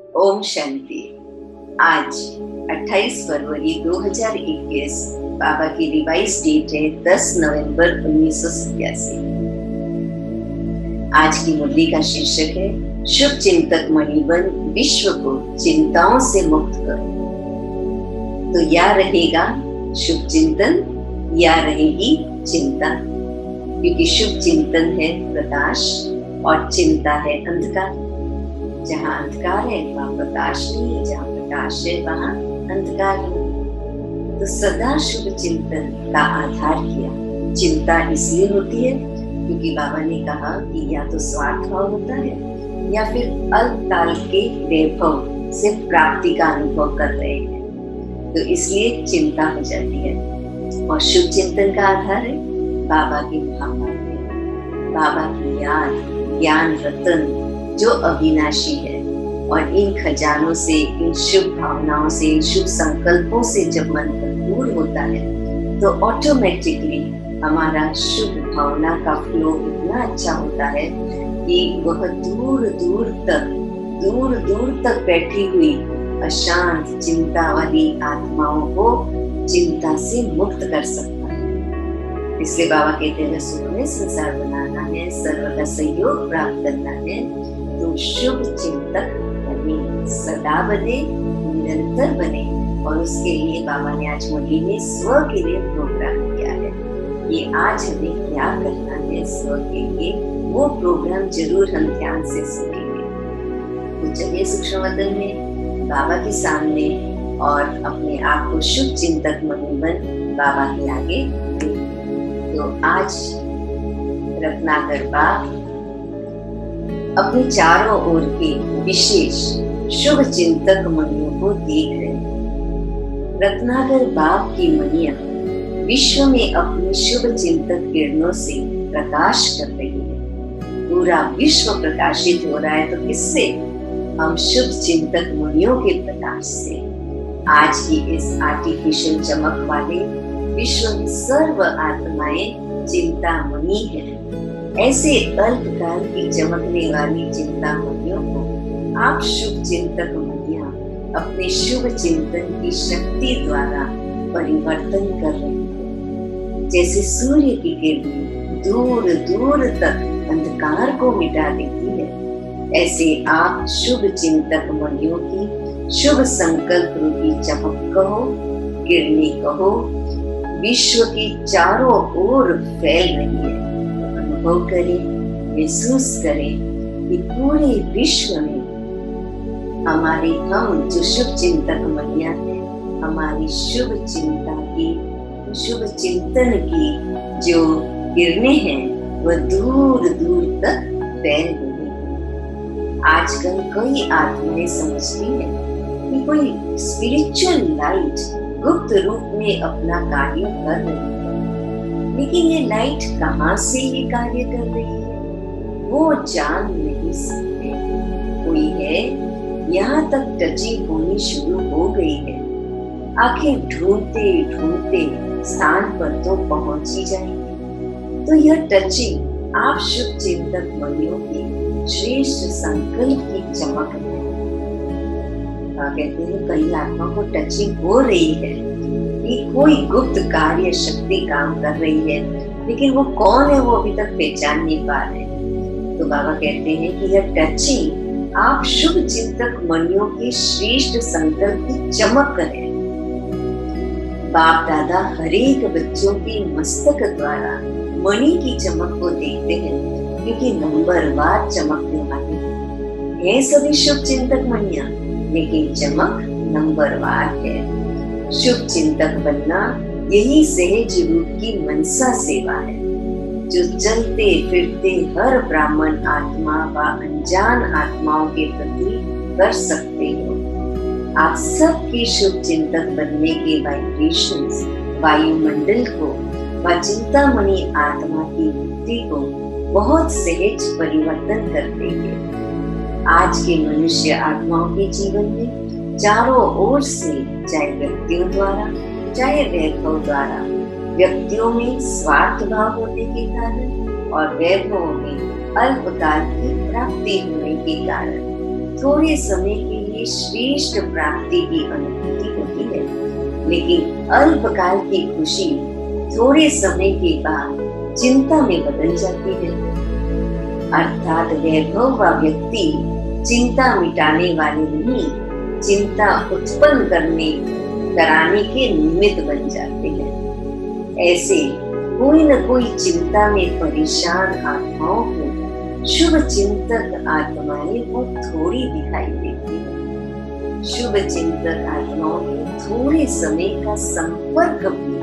ओम शांति। आज 28 फरवरी 2021 बाबा की revise date है 10 नवंबर 1987। आज की मुरली का शीर्षक है शुभ चिंतक मणिबन विश्व को चिंताओं से मुक्त करो। तो या रहेगा शुभ चिंतन या रहेगी चिंता, क्योंकि शुभ चिंतन है प्रकाश और चिंता है अंधकार। जहाँ अंधकार है वहाँ प्रकाश नहीं है, जहाँ प्रकाश है वहाँ अंधकार नहीं। तो सदा शुभ चिंतन का आधार किया। चिंता इसलिए होती है क्योंकि बाबा ने कहा कि या तो स्वार्थ भाव होता है या फिर अल्पकाल के वैभव से प्राप्ति का अनुभव कर रहे हैं, तो इसलिए चिंता हो जाती है। और शुभ चिंतन का आधार है बाबा की महावाणी, बाबा की याद, ज्ञान रतन जो अविनाशी है। और इन खजानों से, इन शुभ भावनाओं से, इन शुभ संकल्पों से जब मन भरपूर होता है तो ऑटोमेटिकली हमारा शुभ भावना का फ्लो इतना अच्छा होता है कि वह दूर दूर तक बैठी हुई अशांत चिंता वाली आत्माओं को चिंता से मुक्त कर सकता है। इसलिए बाबा कहते हैं सुखमय संसार बनाना है, सर्व का सहयोग प्राप्त करना है, तो शुभ चिंतक बने, सदा बने, निरंतर बने। और उसके लिए बाबा ने आज मुरली में स्व के लिए प्रोग्राम किया है कि आज हमें क्या करना है स्व के लिए, वो प्रोग्राम जरूर हम ध्यान से सुनेंगे। तो चलिए सूक्ष्म वतन में बाबा के सामने और अपने आप को शुभ चिंतक मणिबन बाबा के आगे। तो आज रत्नाकर बाप अपने चारों ओर के विशेष शुभ चिंतक मणियों को देख रहे हैं। रत्नाकर बाप की मणियां विश्व में अपनी शुभ चिंतक किरणों से प्रकाश कर रही है। पूरा विश्व प्रकाशित हो रहा है, तो किससे? हम शुभ चिंतक मणियों के प्रकाश से। आज की इस आर्टिफिशियल चमक वाले विश्व में सर्व आत्माएं चिंतामणि है। ऐसे अल्पकाल की चमकने वाली चिंतामणियों को आप शुभ चिंतक मणियां अपने शुभ चिंतन की शक्ति द्वारा परिवर्तन कर रहे हैं। जैसे सूर्य की किरण दूर दूर तक अंधकार को मिटा देती है, ऐसे आप शुभ चिंतक मणियों की शुभ संकल्प रूपी चमक कहो, किरणें कहो, विश्व की चारों ओर फैल रही है। अनुभव करें, महसूस करें कि पूरे विश्व में हमारे हम जो शुभ चिंतक मणियां हैं, हमारी शुभ चिंता की, शुभ चिंतन की जो किरणें हैं वह दूर दूर तक फैल रही है। आजकल कई आत्माएं समझती हैं कि कोई स्पिरिचुअल लाइट गुप्त रूप में अपना कार्य कर रही है, लेकिन ये लाइट कहाँ से ये कार्य कर रही है वो जान नहीं सकते। कोई है, यहाँ तक टचिंग होनी शुरू हो गई है, आखिर ढूंढते ढूंढते स्थान पर तो पहुंच ही जाएंगे। तो यह टचिंग आप शुभ चिंतक मणियों की श्रेष्ठ संकल्प की चमक है। कहते हैं कई आत्माओं को टचिंग हो रही है कि कोई गुप्त कार्य शक्ति काम कर रही है, लेकिन वो कौन है वो अभी तक पहचान नहीं पा रहे। तो बाबा कहते हैं कि यह टचिंग आप शुभ चिंतक मणियों की श्रेष्ठ संकल्प की चमक है। बाप दादा हरेक बच्चों के मस्तक द्वारा मणि की चमक को देखते हैं, क्योंकि नंबरवार चमकने वाले हैं सभी शुभ चिंतक मणियां, लेकिन चमक नंबरवार है। शुभ चिंतक बनना यही सहज रूप की मनसा सेवा है, जो चलते फिरते हर ब्राह्मण आत्मा व अनजान आत्माओं के प्रति कर सकते हो। आप सबके शुभ चिंतक बनने के वाइब्रेशंस वायुमंडल को व चिंतामणि आत्मा की वृत्ति को बहुत सहज परिवर्तन करते हैं। आज के मनुष्य आत्माओं के जीवन में चारों ओर से, चाहे व्यक्तियों द्वारा चाहे वैभव द्वारा, व्यक्तियों में स्वार्थ भाव होने के कारण और वैभवों में अल्पकाल की प्राप्ति होने के कारण थोड़े समय के लिए की श्रेष्ठ प्राप्ति की अनुभूति होती है, लेकिन अल्पकाल की खुशी थोड़े समय के बाद चिंता में बदल जाती है। अर्थात वैभव व व्यक्ति चिंता मिटाने वाले नहीं, चिंता उत्पन्न कराने के निमित्त बन जाते हैं। ऐसे कोई न कोई चिंता में परेशान आत्माओं को शुभ चिंतक आत्माएं वो थोड़ी दिखाई देती है। शुभ चिंतक आत्माओं के थोड़े समय का संपर्क भी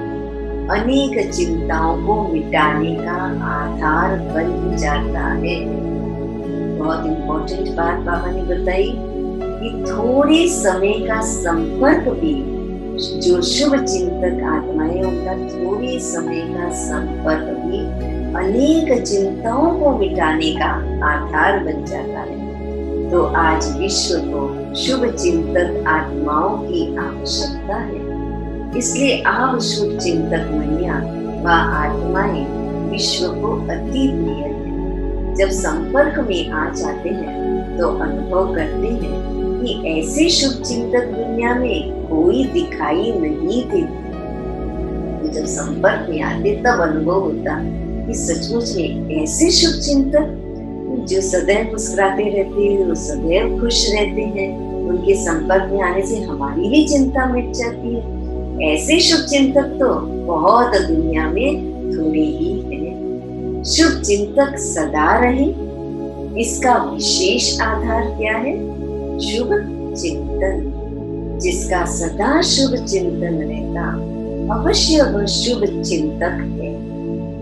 अनेक चिंताओं को मिटाने का आधार बन जाता है। बहुत इंपॉर्टेंट बात बाबा ने बताई कि थोड़े समय का संपर्क भी, जो शुभ चिंतक आत्माएं उनका थोड़े समय का संपर्क भी अनेक चिंताओं को मिटाने का आधार बन जाता है। तो आज विश्व को शुभ चिंतक आत्माओं की आवश्यकता है। इसलिए आप शुभ चिंतक मनिया व आत्माएं विश्व को अति प्रिय है। जब संपर्क में आ जाते हैं तो अनुभव करते हैं कि ऐसे शुभ चिंतक दुनिया में कोई दिखाई नहीं देते। तो जब संपर्क में आते तब अनुभव होता कि सचमुच में ऐसे शुभ चिंतक जो सदैव मुस्कुराते रहते हैं, वो सदैव खुश रहते हैं, उनके संपर्क में आने से हमारी भी चिंता मिट जाती है। ऐसे शुभ चिंतक तो बहुत दुनिया में थोड़े ही हैं। शुभ चिंतक सदा रहे, इसका विशेष आधार क्या है? शुभ चिंतन। जिसका सदा शुभ चिंतन रहता, अवश्य वह शुभ चिंतक है।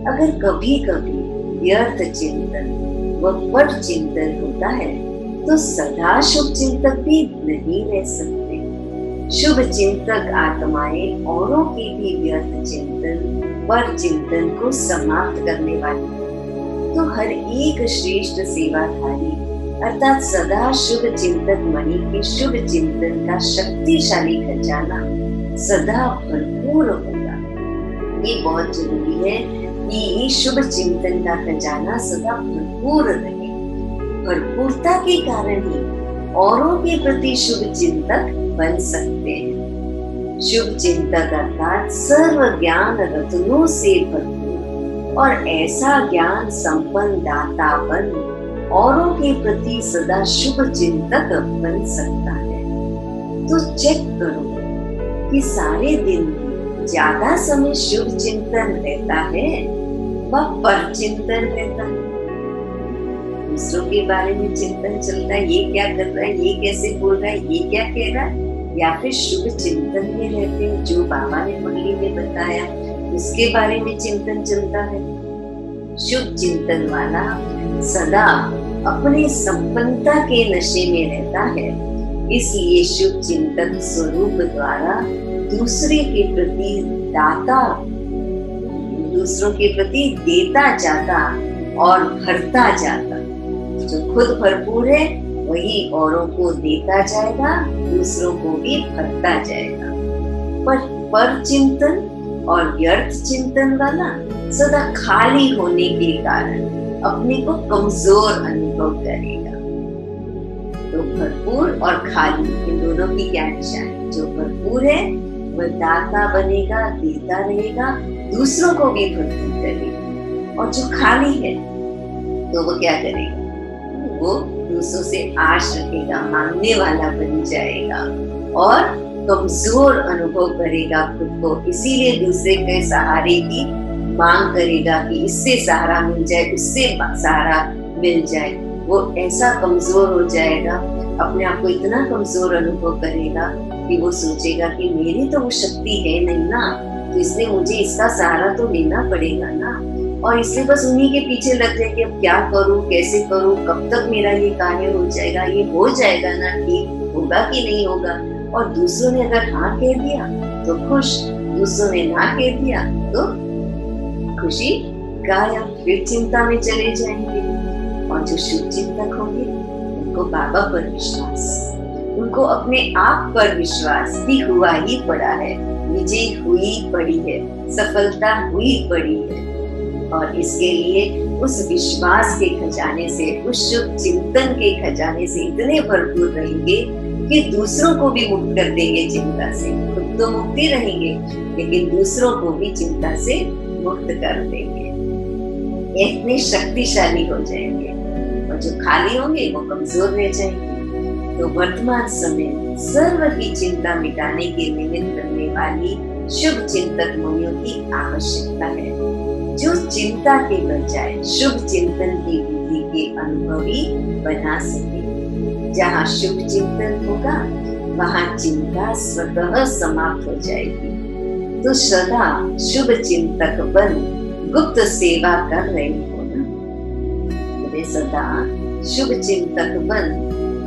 अगर कभी कभी व्यर्थ चिंतन व पर चिंतन होता है तो सदा शुभ चिंतक भी नहीं रह सकते। शुभ चिंतक आत्माएं औरों के भी व्यर्थ चिंतन पर चिंतन को समाप्त करने वाली है। तो हर एक श्रेष्ठ सेवाधारी अर्थात सदा शुभ चिंतक मणि के शुभ चिंतन का शक्तिशाली खजाना सदा भरपूर होगा। ये बहुत जरूरी है कि शुभ चिंतन का खजाना सदा भरपूर रहे। भरपूरता के कारण ही औरों के प्रति शुभ चिंतक बन सकते हैं। शुभ चिंतक अर्थात सर्व ज्ञान रत्नों से भरपूर और ऐसा ज्ञान संपन्न दाता बन औरों के प्रति सदा शुभ चिंतक बन सकता है। तो चेक करो कि सारे दिन में ज्यादा समय शुभ चिंतन रहता है व पर चिंतन रहता है। दूसरों के बारे में चिंतन चलता है, ये क्या कर रहा है, ये कैसे बोल रहा है, ये क्या कह रहा है, या फिर शुभ चिंतन में रहते हैं जो बाबा ने मुरली में बताया उसके बारे में चिंतन चलता है। शुभ चिंतन वाला सदा अपने संपन्नता के नशे में रहता है। इसलिए शुभ चिंतक स्वरूप द्वारा दूसरे के प्रति दूसरों के प्रति देता जाता और भरता जाता। जो खुद भरपूर है वही औरों को देता जाएगा, दूसरों को भी भरता जाएगा। पर चिंतन और व्यर्थ चिंतन वाला सदा खाली होने के कारण अपने को कमजोर अनुभव करेगा। तो भरपूर और खाली इन दोनों की क्या निशानी है? जो भरपूर है वह दाता बनेगा, देता रहेगा, दूसरों को भी भरपूर करेगा। और जो खाली है तो वो क्या करेगा? वो दूसरों से आश रखेगा, मांगने वाला बन जाएगा और कमजोर अनुभव करेगा खुद को। इसीलिए दूसरे के सहारे की मांग करेगा कि इससे सहारा मिल जाए, उससे सहारा मिल जाए। वो ऐसा कमजोर हो जाएगा, अपने आप को इतना कमजोर अनुभव करेगा कि वो सोचेगा कि मेरी तो वो शक्ति है नहीं ना, तो इसलिए मुझे इसका सहारा तो लेना पड़ेगा ना। और इसलिए बस उन्हीं के पीछे लग जाए कि अब क्या करूं, कैसे करूं, कब तक मेरा ये कार्य हो जाएगा, ये हो जाएगा ना, ठीक होगा कि नहीं होगा। और दूसरों ने अगर हाँ कह दिया तो खुश, दूसरों ने ना कह दिया तो खुशी गायब, फिर चिंता में चले जाएंगे। और जो शुभ चिंतक होंगे उनको बाबा पर विश्वास, उनको अपने आप पर विश्वास भी हुआ ही पड़ा है, विजय हुई पड़ी है, सफलता हुई पड़ी है। और इसके लिए उस विश्वास के खजाने से, उस शुभ चिंतन के खजाने से इतने भरपूर रहेंगे क्योंकि दूसरों को भी मुक्त कर देंगे चिंता से। खुद तो मुक्त ही रहेंगे, लेकिन दूसरों को भी चिंता से मुक्त कर देंगे। इतने शक्तिशाली हो जाएंगे, और जो खाली होंगे वो कमजोर रह जाएंगे। तो वर्तमान समय सर्व की चिंता मिटाने के निमित्त बनने वाली शुभ चिंतक मुनियों की आवश्यकता है, जो चिंता के बजाय शुभ चिंतन की विधि के अनुभवी बना सके। जहाँ शुभ चिंतन होगा वहाँ चिंता स्वतः समाप्त हो जाएगी। तो सदा शुभ चिंतक बन गुप्त सेवा कर रहे हो ना, वे सदा शुभ चिंतक बन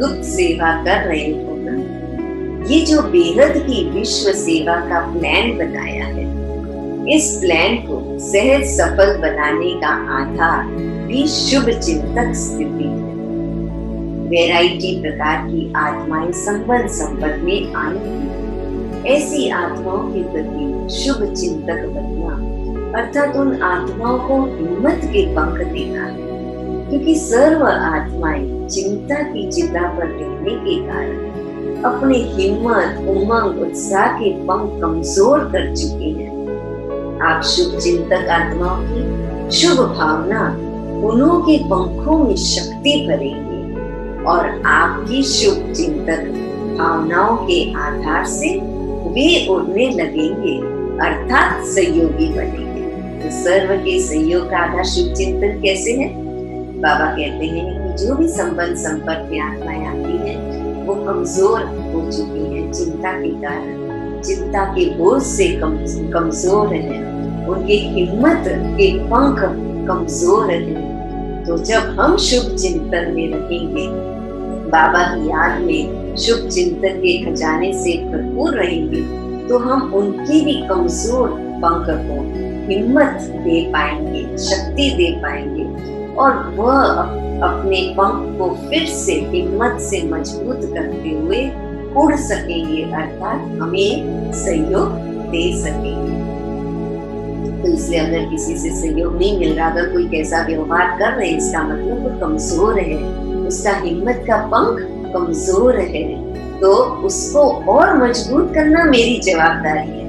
गुप्त सेवा कर रहे हो ना। ये जो बेहद की विश्व सेवा का प्लान बनाया है, इस प्लान को सहज सफल बनाने का आधार भी शुभ चिंतक स्थिति है। वैरायटी प्रकार की आत्माएं संपर्क में आएंगी। ऐसी आत्माओं के प्रति शुभ चिंतक बनना अर्थात उन आत्माओं को हिम्मत के पंख देना है, क्योंकि सर्व आत्माएं चिंता की चिता पर रहने के कारण अपने हिम्मत, उमंग, उत्साह के पंख कमजोर कर चुके हैं। आप शुभ चिंतक आत्माओं की शुभ भावना उन्हों के पंखों में शक्ति भरेंगे और आपकी शुभ चिंतक भावनाओं के आधार से वे उड़ने लगेंगे, अर्थात सहयोगी बनेंगे। तो सर्व के सहयोग का आधार शुभ चिंतन कैसे है? बाबा कहते हैं कि जो भी संपर्क में आत्माएं आती हैं वो कमजोर हो चुकी हैं चिंता के कारण, चिंता के बोझ से कमजोर है, उनके हिम्मत के पंख कमजोर है। तो जब हम शुभ चिंतन में रहेंगे, बाबा की याद में शुभ चिंतन के खजाने से भरपूर रहेंगे, तो हम उनके भी कमजोर पंख को हिम्मत दे पाएंगे, शक्ति दे पाएंगे, और वह अपने पंख को फिर से हिम्मत से मजबूत करते हुए उड़ सकेंगे, अर्थात हमें सहयोग दे सकेंगे। तो इसलिए अगर किसी से सहयोग नहीं मिल रहा, अगर कोई कैसा व्यवहार कर रहे हैं, इसका मतलब वो कमजोर है, उसका हिम्मत का पंख कमजोर है, तो उसको और मजबूत करना मेरी जवाबदारी है,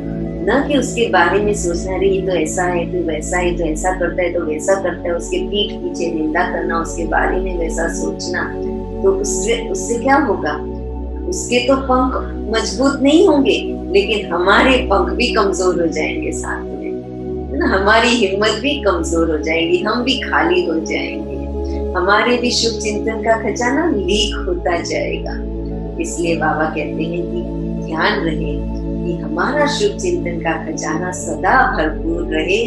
न कि उसके बारे में सोचना रही तो ऐसा है, तो वैसा है, तो ऐसा करता है, तो वैसा करता है, उसके पीठ पीछे निंदा करना, उसके बारे में वैसा सोचना। तो उससे क्या होगा? उसके तो पंख मजबूत नहीं होंगे, लेकिन हमारे पंख भी कमजोर हो जाएंगे साथ में, है ना। हमारी हिम्मत भी कमजोर हो जाएगी, हम भी खाली हो जाएंगे, हमारे भी शुभ चिंतन का खजाना लीक होता जाएगा। इसलिए बाबा कहते हैं कि ध्यान रहे कि हमारा शुभ चिंतन का खजाना सदा भरपूर रहे,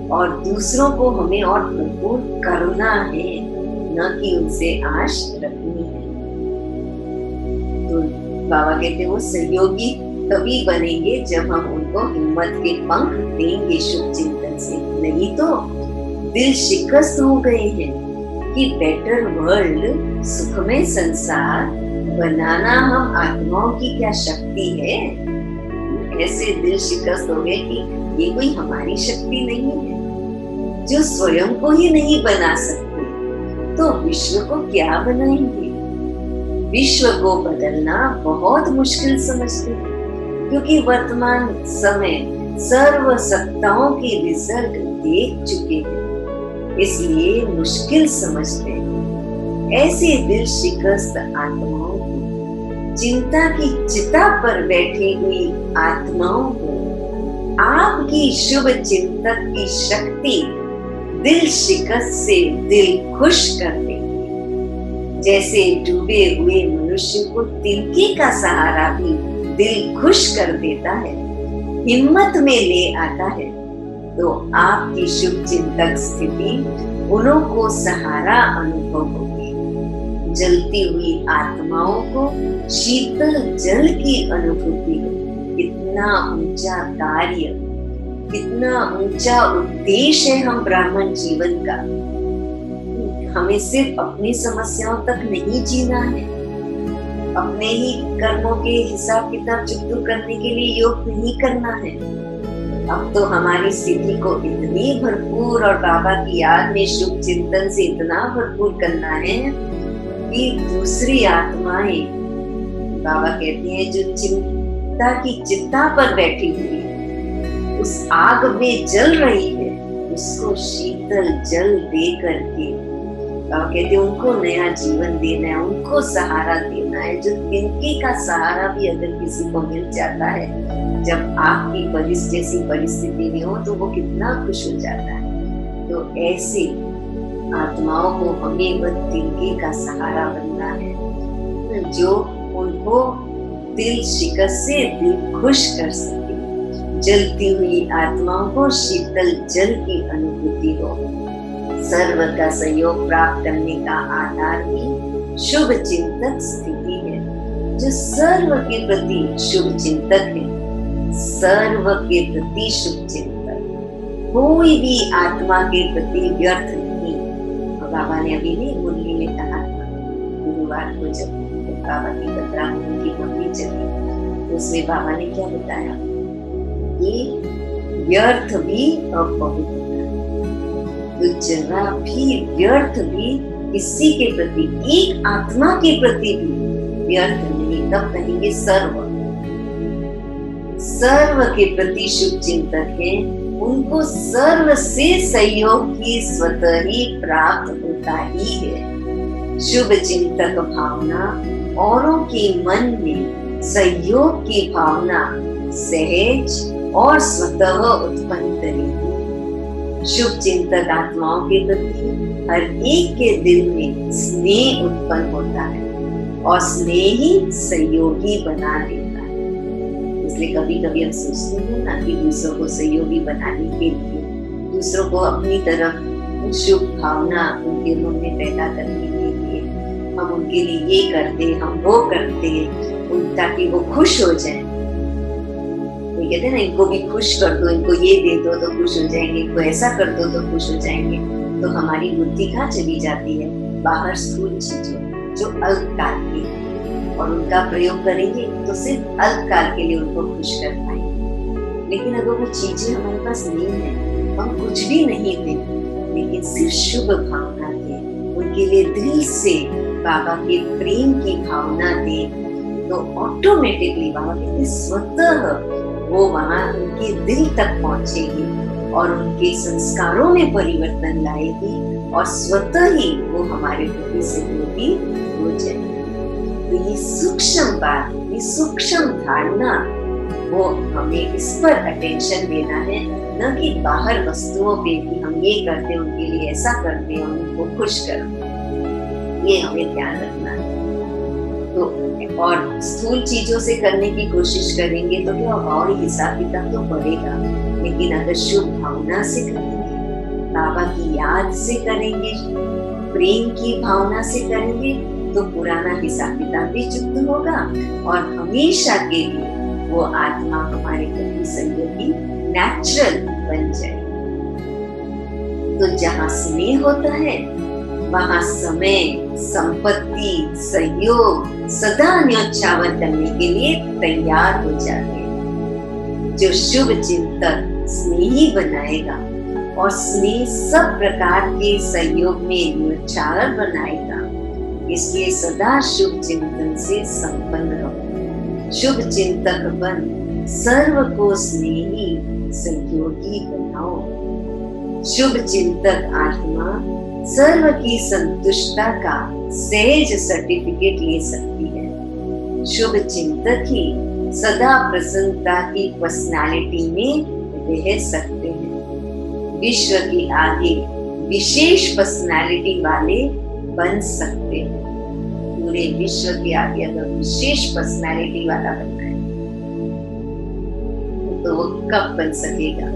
और दूसरों को हमें और भरपूर करना है, न कि उनसे आश रखनी है। तो बाबा कहते हैं वो सहयोगी तभी बनेंगे जब हम उनको हिम्मत के पंख देंगे शुभ चिंतन से। नहीं तो दिल शिकस्त हो गए हैं कि बेटर वर्ल्ड, सुखमय संसार बनाना हम आत्माओं की क्या शक्ति है। ऐसे दिल शिकस्त हो गए कि ये कोई हमारी शक्ति नहीं है, जो स्वयं को ही नहीं बना सकते तो विश्व को क्या बनाएंगे। विश्व को बदलना बहुत मुश्किल समझते हैं, क्योंकि वर्तमान समय सर्व सत्ताओं के रिजल्ट देख चुके हैं, इसलिए मुश्किल समझते हैं। ऐसे दिल शिकस्त आत्माओं को, चिंता की चिता पर बैठी हुई आत्माओं को आपकी शुभ चिंतक की शक्ति दिल शिकस्त से दिल खुश कर देगी। जैसे डूबे हुए मनुष्य को तिनके का सहारा भी दिल खुश कर देता है, हिम्मत में ले आता है, तो आपकी शुभ चिंतक स्थिति उन्हों को सहारा अनुभव होगी। जलती हुई आत्माओं को शीतल जल की अनुभूति हो। कितना ऊंचा कार्य, कितना ऊंचा उद्देश्य है हम ब्राह्मण जीवन का। हमें सिर्फ अपनी समस्याओं तक नहीं जीना है, अपने ही कर्मों के हिसाब किताब चुकतू करने के लिए योग नहीं करना है। अब तो हमारी स्थिति को इतनी भरपूर और बाबा की याद में शुभ चिंतन से इतना भरपूर करना है कि दूसरी आत्माएं बाबा कहते हैं जो चिंता की चिता पर बैठी हुई है, उस आग में जल रही है, उसको शीतल जल दे करके बाबा कहते हैं उनको नया जीवन देना है, उनको सहारा देना है। जो तिनके का सहारा भी अगर किसी को मिल जाता है जब आपकी जैसी परिस्थिति में हो, तो वो कितना खुश हो जाता है। तो ऐसे आत्माओं को हमें वह तिनके का सहारा बनना है जो उनको दिल शिकस्त से दिल खुश कर सके। जलती हुई आत्माओं को शीतल जल की अनुभूति हो। सर्व का सहयोग प्राप्त करने का आधार भी शुभ चिंतक स्थिति है। जो सर्व के प्रति शुभ चिंतक है, सर्व के प्रति शुभ चिंतक, कोई भी आत्मा के प्रति व्यर्थ नहीं। और बाबा ने अभी भी मुरली में कहा था, गुरुवार को जब बाबा की बतरा उनकी मम्मी चली, तो उसमें बाबा ने क्या बताया कि व्यर्थ भी अपवित्र, तो जरा भी व्यर्थ भी किसी के प्रति, एक आत्मा के प्रति भी व्यर्थ नहीं। तब कहेंगे सर्व के प्रति शुभ चिंतक है, उनको सर्व से सहयोग ही स्वतः ही प्राप्त होता ही है। शुभ चिंतक भावना औरों के मन में सहयोग की भावना सहज और स्वतः उत्पन्न करेगी। शुभ चिंतक आत्माओं के प्रति हर एक के दिल में स्नेह उत्पन्न होता है और स्नेह ही सहयोगी बना देता है। इसलिए कभी कभी हम सोचते हैं ना कि दूसरों को सहयोगी बनाने के लिए, दूसरों को अपनी तरफ शुभ भावना उनके मन में पैदा करने के लिए हम उनके लिए ये करते, हम वो करते, ताकि वो खुश हो जाए। कहते हैं ना, इनको भी खुश कर दो, इनको ये दे दो तो खुश हो जाएंगे, इनको ऐसा कर दो तो खुश हो जाएंगे। तो हमारी बुद्धि कहाँ चली जाती है? बाहर स्थूल चीजों जो अल्पकाल की, और उनका प्रयोग करेंगे तो सिर्फ अल्पकाल के लिए उनको खुश कर पाएंगे। लेकिन अगर वो चीजें हमारे पास नहीं है, हम कुछ भी नहीं दें, लेकिन सिर्फ शुभ भावना दें, उनके लिए दिल से बाबा के प्रेम की भावना दें, तो ऑटोमेटिकली बाबा कहते स्वतः वो वहां उनके दिल तक पहुंचेगी और उनके संस्कारों में परिवर्तन लाएगी और स्वतः ही वो हमारे प्रति सहयोगी हो जाएगी। तो ये सूक्ष्म बात, ये सूक्ष्म धारणा, वो हमें इस पर अटेंशन देना है, न कि बाहर वस्तुओं पे कि हम ये करते उनके लिए ऐसा करते हैं उनको खुश करते, ये हमें ध्यान रखना है। तो और स्थूल चीजों से करने की कोशिश करेंगे तो क्या और हिसाब किताब तो बढ़ेगा, लेकिन अगर शुभ भावना से करेंगे, बाबा की याद से करेंगे, प्रेम की भावना से करेंगे, तो पुराना हिसाब किताब भी चुक्त होगा और हमेशा के लिए वो आत्मा हमारे प्रति सहयोगी नेचुरल बन जाए। तो जहाँ स्नेह होता है वहाँ समय, संपत्ति, सहयोग सदा न्योछावर करने के लिए तैयार हो जाते हैं। जो शुभ चिंतक स्नेही बनाएगा और स्नेह सब प्रकार के सहयोग में न्योछावर बनाएगा, इसलिए सदा शुभ चिंतन से संपन्न रहो। शुभ चिंतक बन सर्व को स्नेही सहयोगी बनाओ। शुभ चिंतक आत्मा सर्व की संतुष्टता का सहज सर्टिफिकेट ले सकती है। शुभ चिंतक ही सदा प्रसन्नता की पर्सनालिटी में रह सकते हैं। विश्व के आगे विशेष पर्सनालिटी वाले बन सकते हैं। पूरे विश्व के आगे अगर विशेष पर्सनालिटी वाला बनना है तो वो कब बन सकेगा?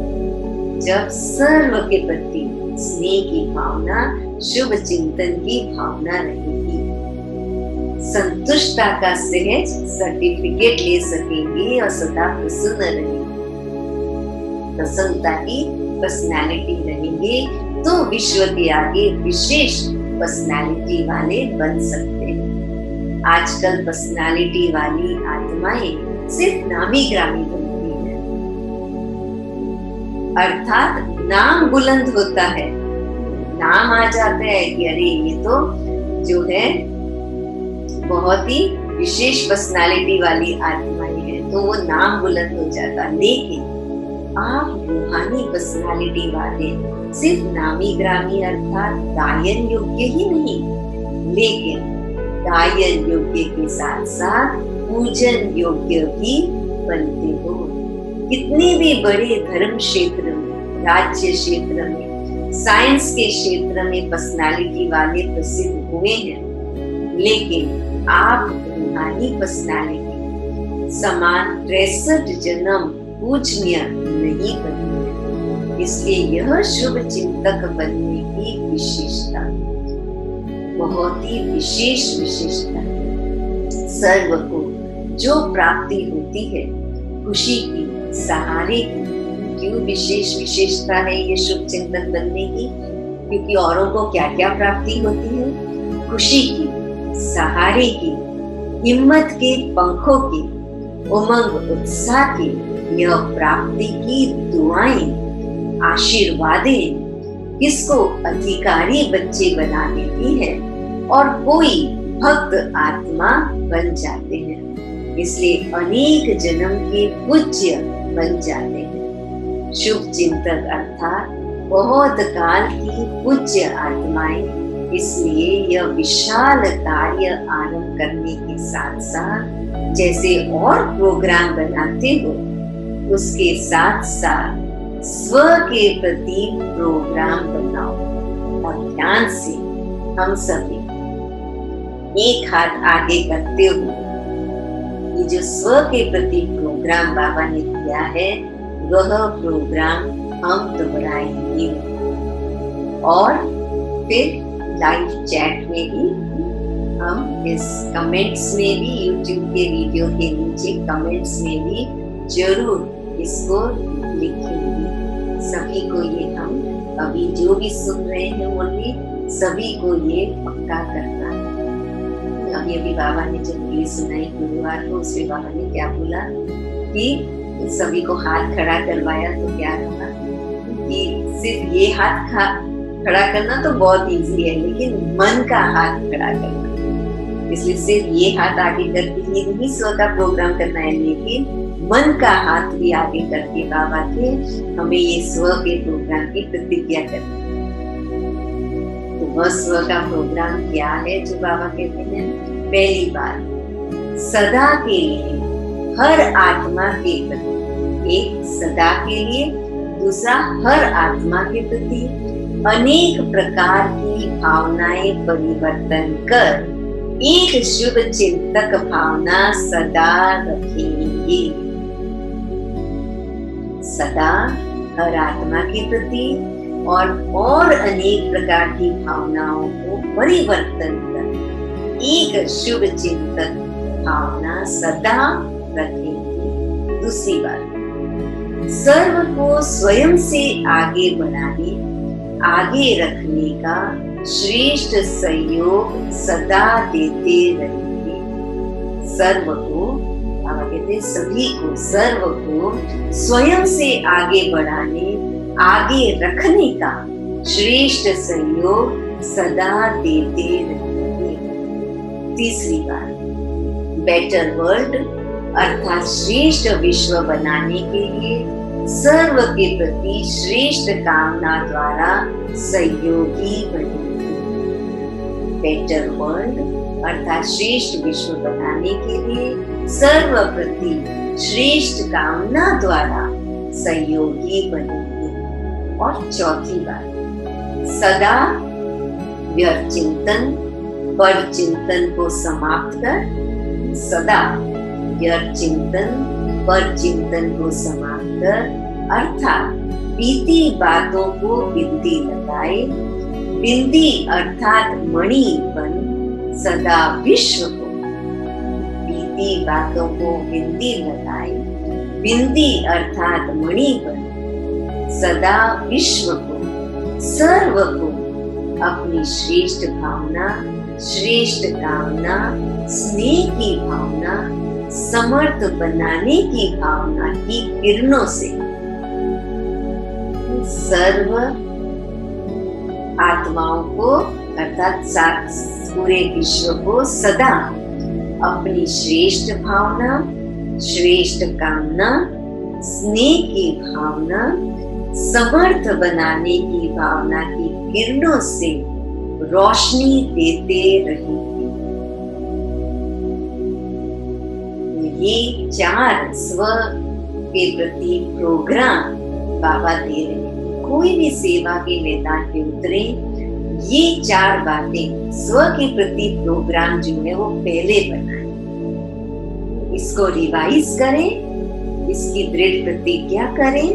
जब सर्व के प्रति स्नेह की भावना, शुभ चिंतन की भावना रहेगी। संतुष्टता का सहज सर्टिफिकेट ले सकेंगे और सदा प्रसन्न रहेंगे। प्रसन्नता की पर्सनालिटी रहेंगे तो विश्व के आगे विशेष पर्सनालिटी वाले बन सकते हैं। आजकल पर्सनालिटी वाली आत्माएं सिर्फ नामी ग्रामी बनती हैं, अर्थात नाम बुलंद होता है, नाम आ जाता है कि अरे ये तो जो है बहुत ही विशेष पर्सनालिटी वाली आत्माएं हैं तो वो नाम बुलंद हो जाता, लेकिन आप रूहानी पर्सनालिटी वाले सिर्फ नामी ग्रामी अर्थात गायन योग्य ही नहीं, लेकिन गायन योग्य के साथ साथ पूजन योग्य भी बनते हो। कितने भी बड़े धर्म क्षेत्र में, राज्य क्षेत्र में, साइंस के क्षेत्र में पर्सनालिटी वाले प्रसिद्ध हुए हैं, लेकिन आप रूहानी पर्सनालिटी समान 63 जन्म पूजनीय नहीं बने। इसलिए यह शुभ चिंतक बनने की विशेषता बहुत ही विशेष विशेषता है। सर्व को जो प्राप्ति होती है खुशी की, सहारे की, क्यों विशेष विशेषता है ये शुभ चिंतक बनने की? क्योंकि औरों को क्या क्या प्राप्ति होती है? खुशी की, सहारे की, हिम्मत के पंखों की, उमंग उत्साह की, यह प्राप्ति की दुआएं, आशीर्वादें किसको अधिकारी बच्चे बना देती है और कोई भक्त आत्मा बन जाते हैं। इसलिए अनेक जन्म के पूज्य बन जाते हैं। शुभ चिंतक अर्थात बहुत काल की पूज्य आत्माएं। इसलिए यह विशाल कार्य आरंभ करने के साथ साथ जैसे और प्रोग्राम बनाते हो उसके साथ साथ स्व के प्रति प्रोग्राम बनाओ। और ध्यान से हम सभी एक हाथ आगे करते हुए ये जो स्व के प्रति प्रोग्राम बाबा ने किया है वह प्रोग्राम हम दोहराएंगे। और फिर लाइव चैट में भी हम इस कमेंट्स में भी, यूट्यूब के वीडियो के नीचे कमेंट्स में भी जरूर इसको लिखेंगे। सभी को ये हम अभी जो भी सुन रहे हैं मुरली सभी को ये पक्का करना है। अभी बाबा ने जब ये सुनाई गुरुवार को उसमें बाबा ने क्या बोला कि सभी को हाथ खड़ा करवाया तो क्या कहा कि सिर्फ ये हाथ खड़ा करना तो बहुत इजी है, लेकिन मन का हाथ खड़ा करना, इसलिए सिर्फ ये हाथ आगे करके ही नहीं स्व का प्रोग्राम करना है, लेकिन मन का हाथ भी आगे करके बाबा के हमें ये स्व के प्रोग्राम की प्रतिज्ञा करनी है। तो वह स्व का प्रोग्राम क्या है जो बाबा कहते हैं? पहली बात, सदा के लिए हर आत्मा के प्रति, एक सदा के लिए, दूसरा हर आत्मा के प्रति अनेक प्रकार की भावनाएं परिवर्तन कर एक शुभ चिंतक भावना सदा रखेंगे। सदा हर आत्मा के प्रति और अनेक प्रकार की भावनाओं को परिवर्तन कर एक शुभ चिंतक भावना सदा रखेंगे। दूसरी बात, सर्व को स्वयं से आगे बढ़ाने, आगे रखने का श्रेष्ठ सहयोग सदा देते रहेंगे। सर्व को कहते, सभी को, सर्व को स्वयं से आगे बढ़ाने, आगे रखने का श्रेष्ठ सहयोग सदा देते रहेंगे। तीसरी बात, बेटर वर्ल्ड अर्थात श्रेष्ठ विश्व बनाने के लिए सर्व के प्रति श्रेष्ठ कामना द्वारा सहयोगी बनेंगे। बेटर वर्ल्ड अर्थात श्रेष्ठ विश्व बनाने के लिए सर्व प्रति श्रेष्ठ कामना द्वारा सहयोगी बनेंगे। और चौथी बात, सदा व्यर्थ चिंतन पर चिंतन को समाप्त कर, सदा व्यर्थ चिंतन पर चिंतन को समाप्त कर, अर्थात बीती बातों को बिंदी लगाए, बिंदी अर्थात मणि बन सदा विश्व को, बीती बातों को बिंदी लगाए, बिंदी अर्थात मणि बन सदा विश्व को, सर्व को अपनी श्रेष्ठ भावना, श्रेष्ठ कामना, स्नेह की भावना, समर्थ बनाने की भावना की किरणों से सर्व आत्माओं को अर्थात पूरे विश्व को सदा अपनी श्रेष्ठ भावना, श्रेष्ठ कामना, स्नेह की भावना, समर्थ बनाने की भावना की किरणों से रोशनी देते रहेंगे। ये 4 स्व के प्रति प्रोग्राम बाबा दे रहे हैं। कोई भी सेवा के मैदान पे उतरे, ये 4 बातें स्व के प्रति प्रोग्राम जो है वो पहले बनाए, इसको रिवाइज करें, इसकी दृढ़ प्रतिज्ञा करें,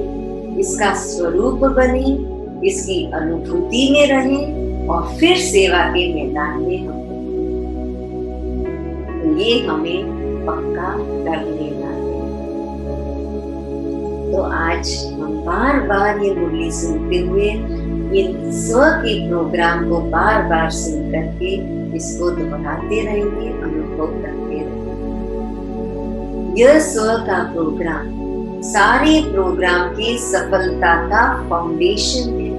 इसका स्वरूप बने, इसकी अनुभूति में रहें और फिर सेवा के मैदान में हम ये हमें पक्का कर लेना है। तो आज हम बार बार ये मुरली सुनते हुए इन स्व के प्रोग्राम को बार बार सुन करके इसको दोहराते रहेंगे, अनुभव करते रहेंगे। यह स्व का प्रोग्राम सारे प्रोग्राम की सफलता का फाउंडेशन है।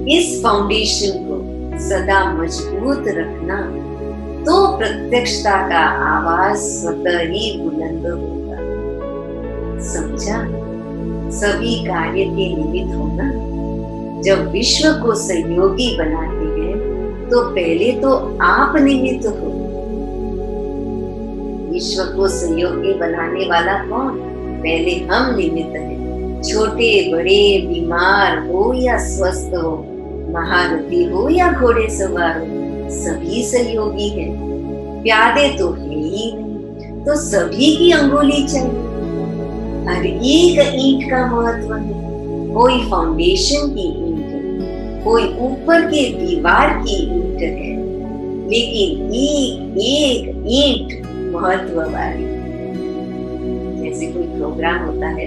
इस फाउंडेशन को सदा मजबूत रखना तो प्रत्यक्षता का आवाज स्वतः ही बुलंद होगा। समझा? सभी कार्य के निमित्त होना। जब विश्व को सहयोगी बनाते हैं तो पहले तो आप निमित्त हो। विश्व को सहयोगी बनाने वाला कौन? पहले हम निमित्त हैं। छोटे बड़े, बीमार हो या स्वस्थ हो, महारथी हो या घोड़े सवार हो, सभी सहयोगी हैं। प्यादे तो है ही नहीं, तो सभी की अंगुली चाहिए। हर एक ईंट का महत्व है। कोई फाउंडेशन की ईंट है, कोई ऊपर के दीवार की ईंट है, लेकिन एक एक ईंट महत्व वाली। जैसे कोई प्रोग्राम होता है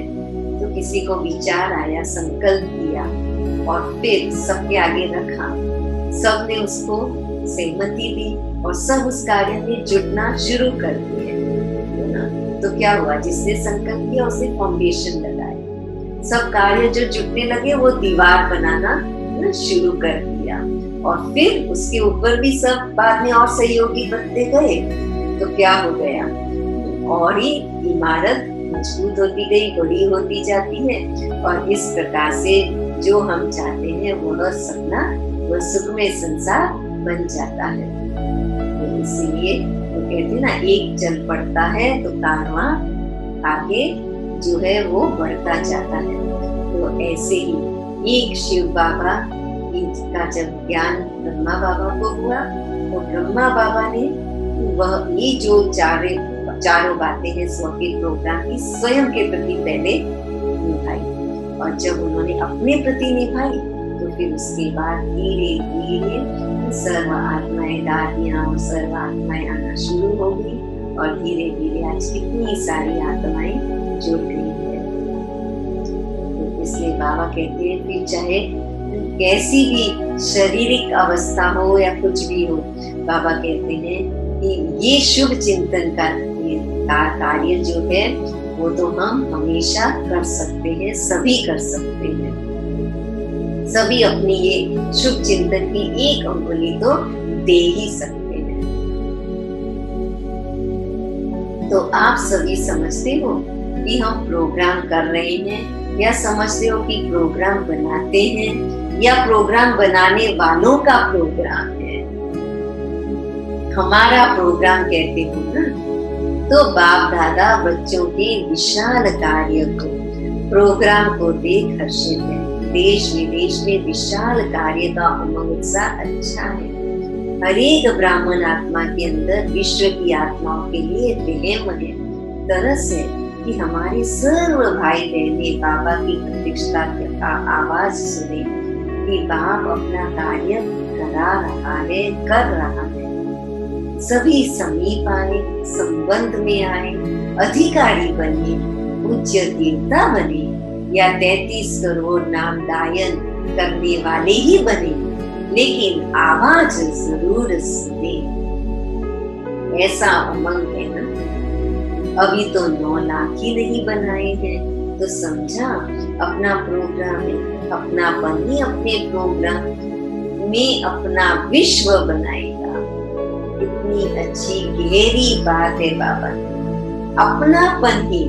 तो किसी को विचार आया, संकल्प किया और फिर सबके आगे रखा, सबने उसको सहमति दी और सब उस कार्य में जुटना शुरू कर दिए, है ना? तो क्या हुआ? जिसने संकल्प किया उसने फाउंडेशन लगाया, सब कार्य जो जुटने लगे वो दीवार बनाना शुरू कर दिया और फिर उसके ऊपर भी सब बाद में और सहयोगी बनते गए। तो क्या हो गया? और ही इमारत मजबूत होती गई, बड़ी होती जाती है और इस प्रकार से जो हम चाहते हैं वह सपना, वह सुखमय संसार बन जाता है। तो इसीलिए तो कहते हैं ना, एक चल पड़ता है तो कारवां आगे जो है वो बढ़ता जाता है। तो ऐसे ही एक शिव बाबा का जब ज्ञान ब्रह्मा बाबा को हुआ तो ब्रह्मा बाबा ने वह ये जो चारों बातें हैं स्व के प्रोग्राम की स्वयं के प्रति पहले निभाई और जब उन्होंने अपने प्रति निभाई तो फिर उसके बाद धीरे धीरे सर्व आत्माएं दादियां और सर्व आत्माएं आना शुरू हो गई और धीरे धीरे आज कितनी सारी आत्माएं जुड़ गई है। तो इसलिए बाबा कहते हैं कि चाहे कैसी भी शारीरिक अवस्था हो या कुछ भी हो, बाबा कहते हैं कि ये शुभ चिंतन का कार्य जो है वो तो हम हमेशा कर सकते हैं, सभी कर सकते हैं। सभी अपनी ये शुभ चिंतन की एक अंगुली तो दे ही सकते हैं। तो आप सभी समझते हो कि हम प्रोग्राम कर रहे हैं या समझते हो कि प्रोग्राम बनाते हैं या प्रोग्राम बनाने वालों का प्रोग्राम है? हमारा प्रोग्राम कहते हो ना, तो बाप दादा बच्चों के विशाल कार्य को, प्रोग्राम को देख हर्षित है। देश विदेश में विशाल कार्य का उमंग उत्साह अच्छा है। हर एक ब्राह्मण आत्मा के अंदर विश्व की आत्माओं के लिए प्रेम है, तरस है कि हमारे सर्व भाई बहने बाबा की प्रतीक्षा का आवाज सुने कि बाप अपना कार्य करा रहा है, कर रहा है। सभी समीप आए, संबंध में आए, अधिकारी बने, पूज्य देवता बने या 33 करोड़ नाम दायन करने वाले ही बने, लेकिन आवाज जरूर सुने। ऐसा उमंग है ना। अभी तो 9 लाख ही नहीं बनाए हैं, तो समझा अपना प्रोग्राम है, अपना बनी अपने प्रोग्राम में अपना विश्व बनाएगा। कितनी अच्छी गहरी बात है बाबा। अपनापन ही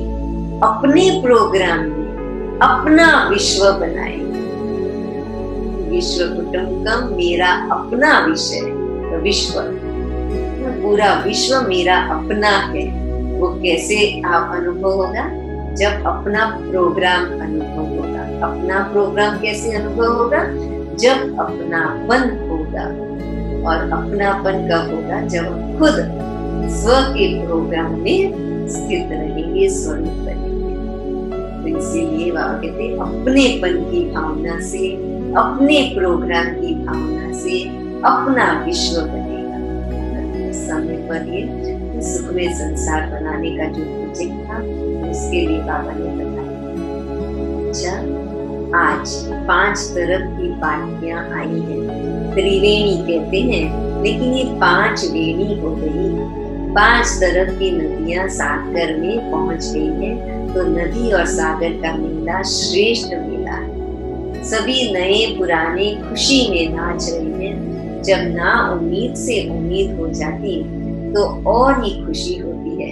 अपने प्रोग्राम में अपना विश्व बनाए। विश्व कुटुंबकम मेरा अपना विषय, विश्व, पूरा विश्व मेरा अपना है। वो कैसे आप अनुभव होगा? जब अपना प्रोग्राम अनुभव होगा। अपना प्रोग्राम कैसे अनुभव होगा? जब अपनापन होगा। और अपनापन कब होगा? जब खुद स्व के प्रोग्राम में स्थित रहेंगे, स्वरूप बनेंगे। तो इसीलिए बाबा कहते हैं अपनेपन की भावना से, अपने प्रोग्राम की भावना से अपना विश्व बनेगा। समय पर ये सुखमय संसार बनाने का जो प्रोजेक्ट था, उसके लिए बाबा ने बताया। अच्छा, आज 5 तरफ की पार्टियां आई हैं। त्रिवेणी कहते हैं, लेकिन ये 5 वेणी हो गई। 5 तरफ की नदियां सागर में पहुंच गई हैं। तो नदी और सागर का मेला श्रेष्ठ मेला है। सभी नए पुराने खुशी में नाच रहे हैं। जब ना उम्मीद से उम्मीद हो जाती तो और ही खुशी होती है।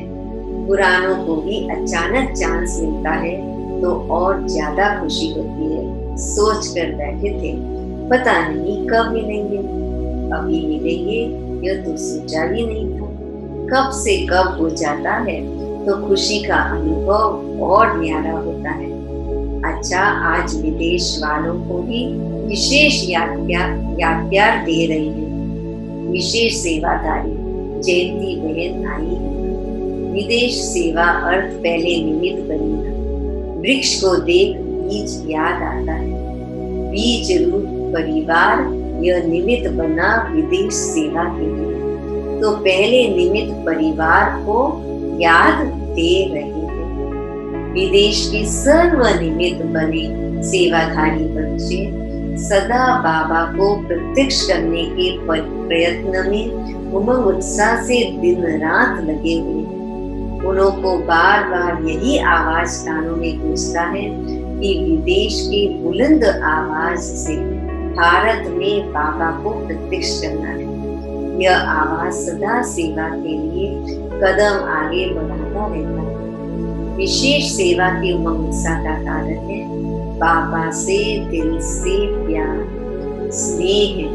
पुरानों को भी अचानक चांस मिलता है तो और ज्यादा खुशी होती है। सोच कर बैठे थे, पता नहीं कब मिलेंगे, अभी मिलेंगे यह तो सोचा भी नहीं था। कब से कब हो जाता है तो खुशी का अनुभव और न्यारा होता है। अच्छा, आज विदेश वालों को भी विशेष याद प्यार दे रही है। विशेष सेवादारी जयंती बहन आई है। विदेश सेवा अर्थ पहले निमित्त बनी है। वृक्ष को देख बीज याद आता है। बीज रूप परिवार यह निमित्त बना विदेश सेवा के लिए। तो पहले निमित्त परिवार को याद दे रहे हैं। विदेश के सर्व निमित्त बने सेवाधारी बच्चे सदा बाबा को प्रत्यक्ष करने के प्रयत्न में उमंग उत्साह से दिन रात लगे हुए हैं। उनको बार बार यही आवाज कानों में गूंजता है कि विदेश की बुलंद आवाज से भारत में बाबा को प्रत्यक्ष करना है। यह आवाज सदा सेवा के लिए कदम आगे बढ़ाता रहता है। विशेष सेवा के उमंग उत्साह का कारण है बाबा से दिल से प्यार, स्नेह है।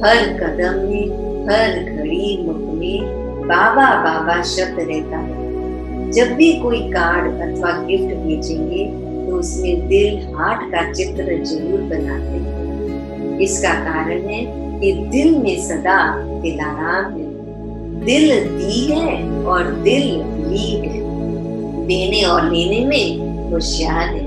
हर कदम में, हर घड़ी मुख में बाबा बाबा शब्द रहता है। जब भी कोई कार्ड अथवा गिफ्ट भेजेंगे तो उसमें दिल, हार्ट का चित्र जरूर बनाते हैं। इसका कारण है कि दिल में सदा दिलाराम है। दिल दी है और दिल ली है। देने और लेने में होशियार है।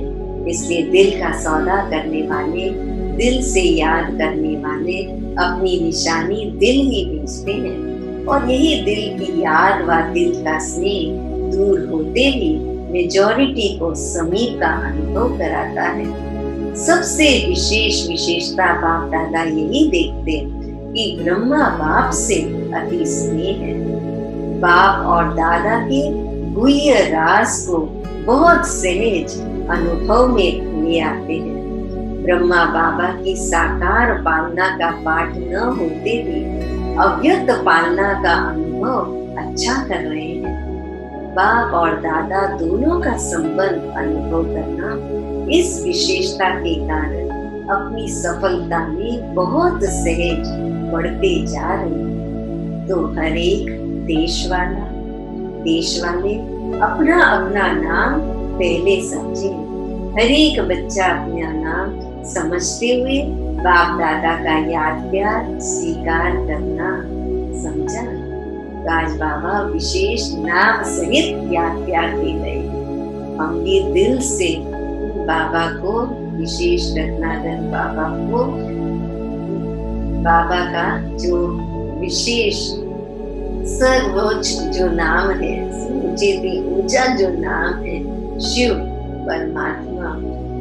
इसलिए दिल का सौदा करने वाले, दिल से याद करने वाले अपनी निशानी दिल ही भेजते हैं। और यही दिल की याद व दिल का स्नेह दूर होते ही मेजॉरिटी को समीप का अनुभव कराता है। सबसे विशेष विशेषता बाप दादा यही देखते कि ब्रह्मा बाप से अति स्नेह है। बाप और दादा के गुह्य राज को बहुत सहज अनुभव में ले आते हैं। ब्रह्मा बाबा की साकार पालना का पाठ न होते भी अव्यक्त पालना का अनुभव अच्छा कर रहे हैं। बाप और दादा दोनों का संबंध अनुभव करना इस विशेषता के कारण अपनी सफलता में बहुत सहज बढ़ते जा रहे हैं। तो हर एक देश वाले अपना अपना नाम पहले समझे। हर एक बच्चा अपना नाम समझते हुए बाप दादा का याद प्यार स्वीकार करना समझा। आज बाबा विशेष नाम सहित याद प्यार दे रहे। हम भी दिल से बाबा को विशेष रत्नाकर बाबा का जो विशेष सर्वोच्च जो नाम है, ऊंचा जो नाम है शिव परमात्मा,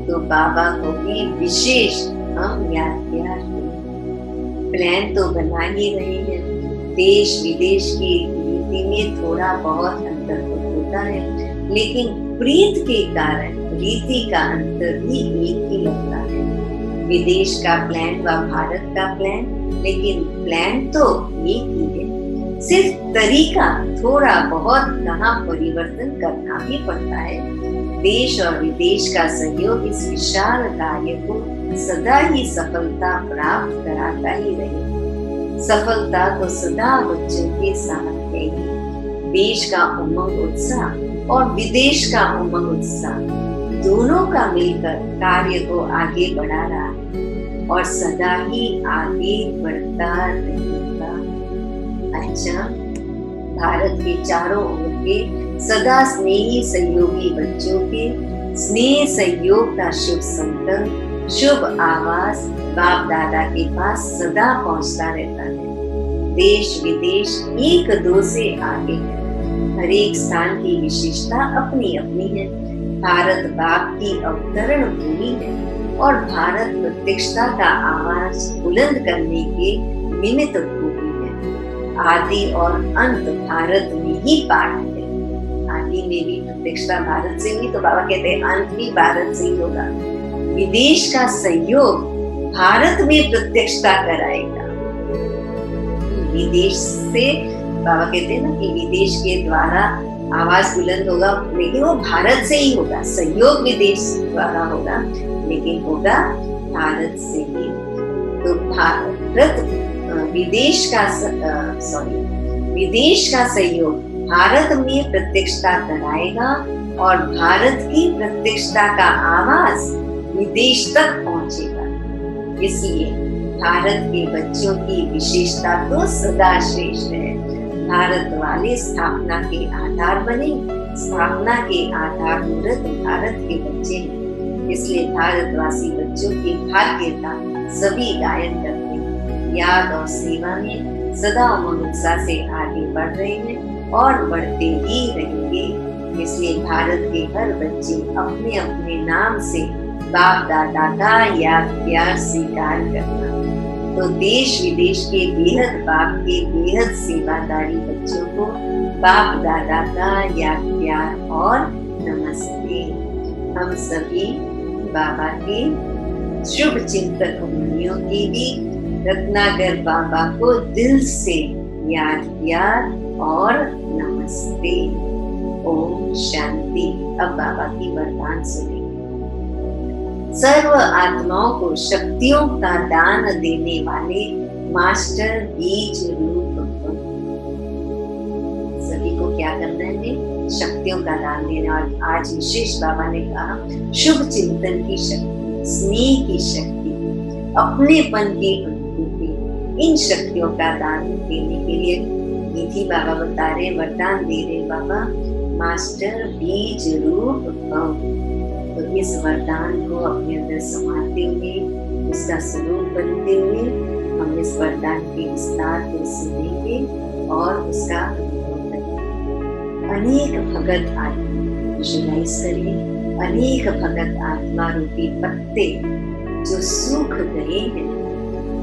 तो बाबा को भी विशेष हम याद प्यार करें। प्लान तो बना ही रहे हैं। देश विदेश की रीति में थोड़ा बहुत अंतर तो होता है, लेकिन प्रीत के कारण रीति का अंतर भी एक ही लगता है। विदेश का प्लान व भारत का प्लान, लेकिन प्लान तो एक ही है। सिर्फ तरीका थोड़ा बहुत कहाँ परिवर्तन करना भी पड़ता है। देश और विदेश का सहयोग इस विशाल कार्य को सदा ही सफलता प्राप्त कराता ही रहे। सफलता तो सदा बच्चों के साथ है ही। देश का उमंग उत्साह और विदेश का उमंग उत्साह दोनों का मिलकर कार्य को आगे बढ़ा रहा है और सदा ही आगे बढ़ता रहेगा। अच्छा, भारत के चारों ओर के सदा स्नेही सहयोगी बच्चों के स्नेह सहयोग का शुभ संकल्प, शुभ आवाज बाप दादा के पास सदा पहुंचता रहता है। देश विदेश एक दो से आगे है। हर एक स्थान की विशेषता अपनी अपनी है। भारत बाप की अवतरण भूमि है और भारत प्रत्यक्षता का आवाज बुलंद करने के निमित्त भूमि है। आदि और अंत भारत में ही पाठ है। आदि में भी प्रत्यक्षता भारत से हुई तो बाबा कहते हैं अंत भी भारत से ही होगा। विदेश का सहयोग भारत में प्रत्यक्षता कराएगा। विदेश से बाबा कहते हैं ना कि विदेश के द्वारा आवाज बुलंद होगा, लेकिन वो भारत से ही होगा। सहयोग विदेश द्वारा होगा, लेकिन होगा भारत से ही। तो भारत विदेश का सहयोग भारत में प्रत्यक्षता कराएगा और भारत की प्रत्यक्षता का आवाज विदेश तक पहुंचेगा। इसलिए भारत के बच्चों की विशेषता तो सदा श्रेष्ठ है। भारत वाले स्थापना के आधार बने। स्थापना के आधार मूर्त भारत के बच्चे हैं। इसलिए भारतवासी बच्चों की भाग्यता सभी गायन करते हैं। याद और सेवा में सदा उमंग उत्साह से आगे बढ़ रहे हैं और बढ़ते ही रहेंगे। इसलिए भारत के हर बच्चे अपने अपने नाम से बाप दादा का याद प्यार स्वीकार करना। तो देश विदेश के बेहद बाप के बेहद सेवादारी बच्चों को बाप दादा का याद प्यार और नमस्ते। हम सभी बाबा के शुभ चिंतक मुनियों की भी रत्नाकर बाबा को दिल से याद प्यार और नमस्ते। ओम शांति। अब बाबा की वरदान सुनेंगे। सर्व आत्माओं को शक्तियों का दान देने वाले मास्टर बीज रूप भव। सभी को क्या करना है? शक्तियों का दान देना। और आज विशेष बाबा ने कहा शुभ चिंतन की शक्ति, स्नेह की शक्ति, अपनेपन की अनुभूति, इन शक्तियों का दान देने के लिए निधि बाबा बता रहे, वरदान दे रहे बाबा, मास्टर बीज रूप भव। तो इस वरदान को अपने अंदर समाते हुए, उसका स्वरूप बनते हुए हम इस वरदान के विस्तार को सुनेंगे और उसका अनुभव करेंगे। अनेक भगत आत्मा विजुलाइज करें। अनेक भगत आत्मा रूपी पत्ते जो सूख गए हैं,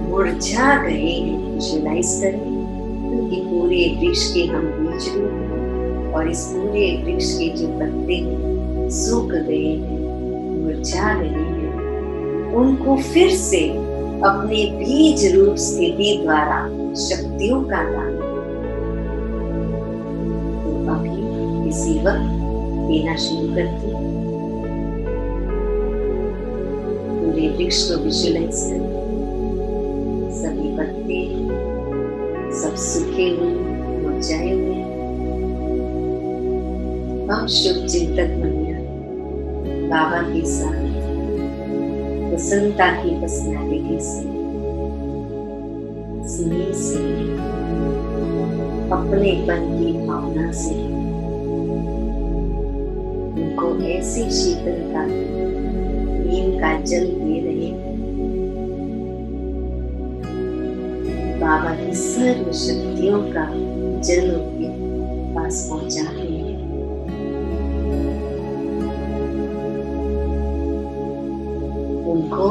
मुरझा गए हैं, विजुलाइज करें। क्योंकि पूरे वृक्ष के हम बीज रूप हैं और इस पूरे वृक्ष के जो पत्ते हैं सूख गए हैं, मुरझा गए हैं, उनको फिर से अपने बीज रूप स्थिति द्वारा शक्तियों का दान। तो अभी इसी वक्त देना शुरू करते हैं। पूरे वृक्ष को विजुलाइज करें। सभी पत्ते सब सूखे हुए, मुरझाए हुए। हम शुभ चिंतक बनिए बाबा के साथ प्रसन्नता की पर्सनैलिटी से, स्नेह से, अपनेपन की भावना से उनको ऐसी शीतलता नीम का जल दे रहे हैं। बाबा की सर्व शक्तियों का जल उनके पास पहुंचा रहे हैं। उनको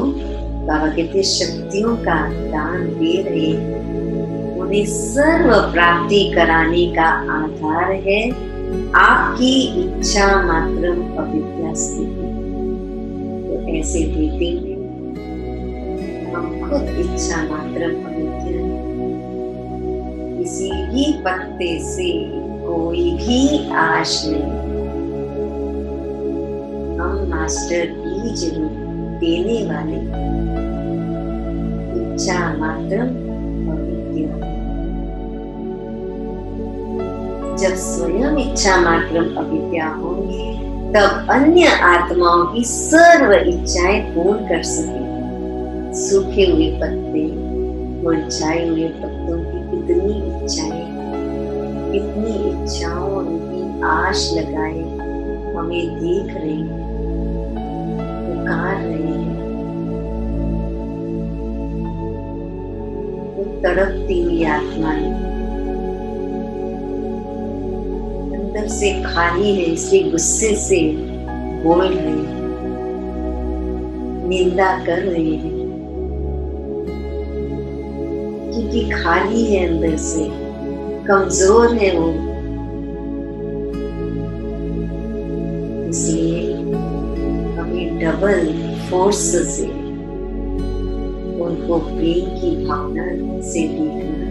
बाबा कहते शक्तियों का दान दे रहे हैं। उन्हें सर्व प्राप्ति कराने का आधार है आपकी इच्छा मात्र अविद्या स्थिति। तो ऐसे देते हुए हम खुद इच्छा मात्र अविद्या किसी भी पत्ते से कोई भी आश नहीं। हम मास्टर बीज रूप देने वाले इच्छा मात्र अविद्या। जब स्वयं इच्छा मात्र अविद्या होंगी तब अन्य आत्माओं की सर्व इच्छाएं पूर्ण कर सकेंगे। सूखे हुए पत्ते, मुरझाए हुए पत्तों की कितनी इच्छाएं, कितनी इच्छाओं और उनकी आश लगाए हमें देख रहे हैं, पुकार रहे हैं। वो तड़पती हुई आत्माएं अंदर से खाली है, इसलिए गुस्से से बोल रहे हैं, निंदा कर रहे हैं, क्योंकि खाली है अंदर से, कमजोर है वो। इसलिए हमें डबल फोर्स से उनको प्रेम की भावना से देखना,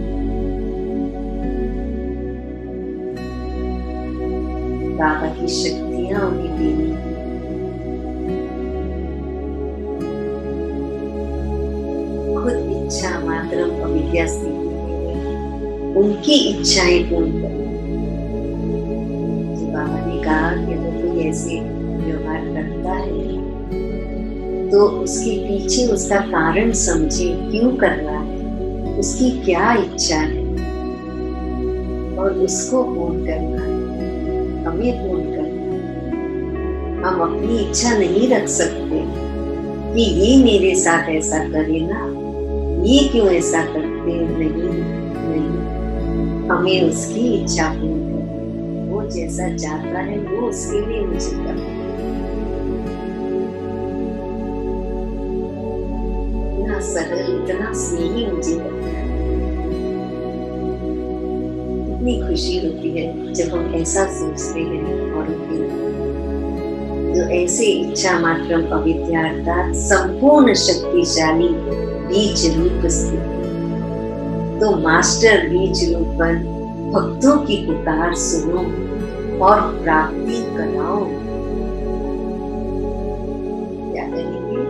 बाबा की शक्तियां उन्हें देनी। खुद इच्छा मात्र अविद्या स्थिति में उनकी इच्छाएं पूर्ण करनी। बाबा ने कहा कि अगर कोई ऐसे व्यवहार करता है तो उसके पीछे उसका कारण समझे, क्यों कर रहा है, उसकी क्या इच्छा है और उसको पूर्ण करना है, हमें पूर्ण करना है। हम अपनी इच्छा नहीं रख सकते कि ये मेरे साथ ऐसा करे ना, ये क्यों ऐसा करते, नहीं नहीं, हमें उसकी इच्छा पूर्ण करनी। वो जैसा चाहता है वो उसके लिए मुझे करना। इतना सरल, इतना स्नेही मुझे करना है। इतनी खुशी होती है जब हम ऐसा सोचते हैं और जो ऐसे इच्छा मात्र अविद्या अर्थात संपूर्ण शक्तिशाली बीज रूप स्थिति। तो मास्टर बीज रूप पर भक्तों की पुकार सुनो और प्राप्ति कराओ। क्या करेंगे?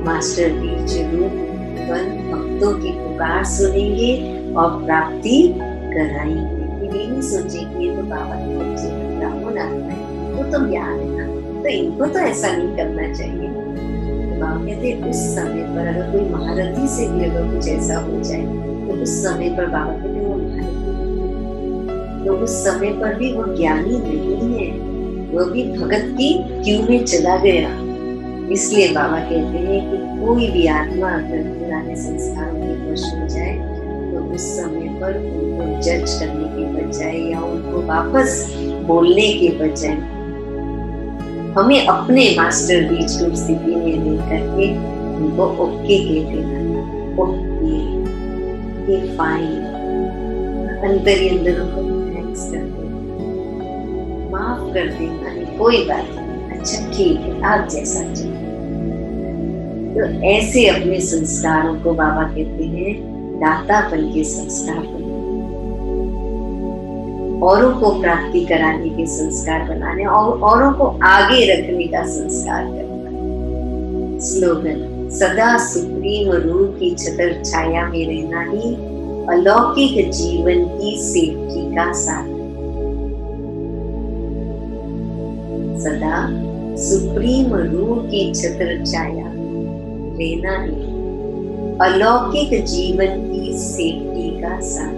मास्टर बीज रूप पर भक्तों की पुकार सुनेंगे और प्राप्ति कराएंगे। ये नहीं सोचेंगे ये तो बाबा के बच्चे ब्राह्मण आत्मा है, वो तो ज्ञान है ना, तो इनको तो ऐसा नहीं करना चाहिए। बाबा कहते उस समय पर अगर कोई महारथी से भी अगर कुछ ऐसा हो जाए तो उस समय पर बाबा कहते वो महारथी, तो उस समय पर भी वो ज्ञानी नहीं है, वो भी भगत की क्यू में चला गया। इसलिए बाबा कहते हैं कि कोई भी आत्मा अगर पुराने संस्कारों के वश हो जाए तो उस समय पर उनको जज करने के बजाय या उनको वापस बोलने के बजाय हमें अपने मास्टर बीज रूप स्थिति में ले करके उनको ओके कह देना, ओके, ये फाइन, अंदर ही अंदर उनको थैंक्स कर देना, माफ कर देना, कोई बात नहीं, अच्छा ठीक है, आप जैसा चाहिए। तो ऐसे अपने संस्कारों को बाबा कहते हैं दातापन के संस्कार बनाने, औरों को प्राप्ति कराने के संस्कार बनाने और औरों को आगे रखने का संस्कार करना। स्लोगन: सदा सुप्रीम रूप की छत्र छाया में रहना ही अलौकिक जीवन की सेफ्टी का साधन। सदा सुप्रीम रूप की छत्र छाया रहना ही अलौकिक जीवन की सेफ्टी का साधन।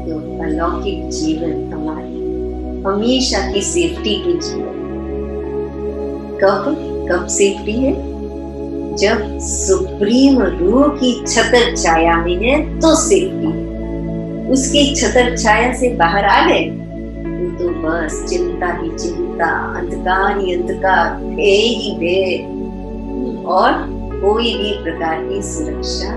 तो अलौकिक जीवन हमारी हमेशा की सेफ्टी की जीवन। कब सेफ्टी है? जब सुप्रीम रूह की छत्र छाया में है तो सेफ्टी है। उसकी छत्र छाया से बाहर आ गए तो बस चिंता ही चिंता, अंधकार ही अंधकार, भय ही भय और कोई भी प्रकार की सुरक्षा।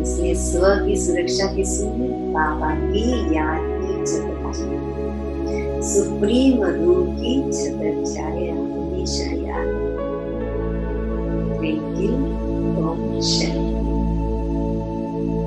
इसलिए स्व की सुरक्षा किसमें? बाबा की याद की छत्र छाया, सुप्रीम रूह की छत्र छाया हमेशा याद। Thank you. शरीर।